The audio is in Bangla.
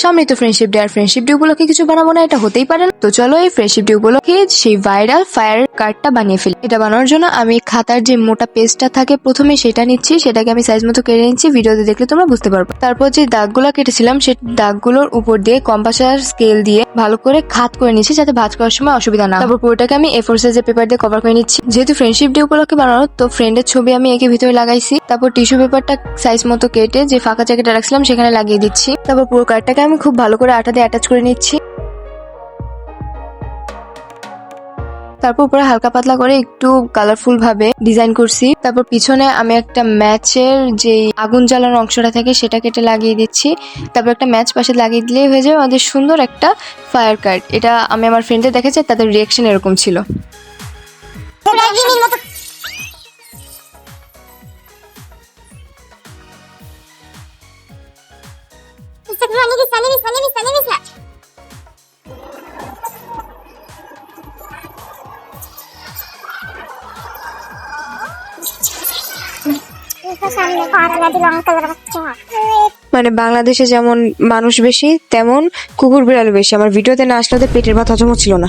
সামনে তো ফ্রেন্ডশিপ ডে, আর ফ্রেন্ডশিপ ডে উপলক্ষে কিছু বানাবো না, এটা হতেই পারে না। তো চলো এই ফ্রেন্ডশিপ ডে উপলক্ষে সেই ভাইরাল ফায়ার কার্ডটা বানিয়ে ফেলি। এটা বানানোর জন্য আমি খাতার যে মোটা পেজটা থাকে প্রথমে সেটা নিচ্ছি, সেটাকে আমি সাইজ মতো কেটে নিচ্ছি, ভিডিওতে দেখলে তোমরা বুঝতে পারবে। তারপর যে দাগগুলো কেটেছিলাম সেই দাগগুলোর উপর দিয়ে কম্পাসের স্কেল দিয়ে ভালো করে খাত করে নিচ্ছি, যাতে ভাঁজ করার সময় অসুবিধা না। তারপর পুরোটাকে আমি A4 সাইজের পেপার দিয়ে কভার করে নিচ্ছি। যেহেতু ফ্রেন্ডশিপ ডে উপলক্ষে বানানো, তো ফ্রেন্ডের ছবি আমি একে ভিতরে লাগাইছি। তারপর টিস্যু পেপারটা সাইজ মতো কেটে যে ফাঁকা জায়গাটা রাখছিলাম সেখানে লাগিয়ে দিচ্ছি। তারপর পুরো কার্ডটাকে আমি খুব ভালো করে আঠা দিয়ে অ্যাটাচ করে নিচ্ছি। তারপর উপরে হালকা পাতলা করে একটু কালারফুল ভাবে ডিজাইন করছি। তারপর পিছনে আমি একটা ম্যাচের যে আগুন জ্বালানোর অংশটা থাকে সেটা কেটে লাগিয়ে দিচ্ছি। তারপর একটা ম্যাচ পাশে লাগিয়ে দিলেই হয়ে যাবে আমাদের সুন্দর একটা ফায়ার কার্ড। এটা আমি আমার ফ্রেন্ডদের দেখেছি, তাদের রিয়াকশন এরকম ছিল। মানে বাংলাদেশে যেমন মানুষ বেশি তেমন কুকুর বিড়াল বেশি। আমার ভিডিওতে না আসলে ওদের পেটের ভাত হজম হচ্ছিল না।